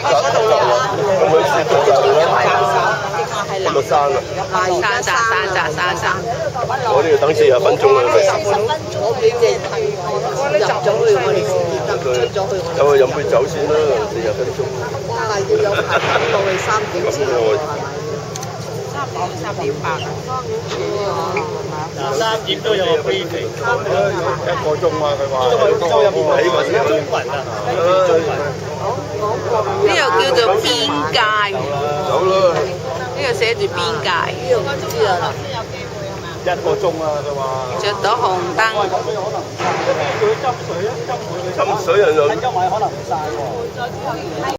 咁佢先做就係啦。咁就生啦。生。我哋要等40分鐘啊。我俾你入咗去，我哋先見得出咗去。有去飲杯酒先啦，40分鐘。哇！要有排等到去3點先係咪3點8。3點都有個飛機，1個鐘啊！佢話都入面起碼先中文啊，中文。呢個叫做邊界，走啦。呢個寫住邊界，呢度唔知啊1個鐘啊！佢話着到紅燈。佢斟水啊，斟佢。斟水人就。因為可能唔晒喎。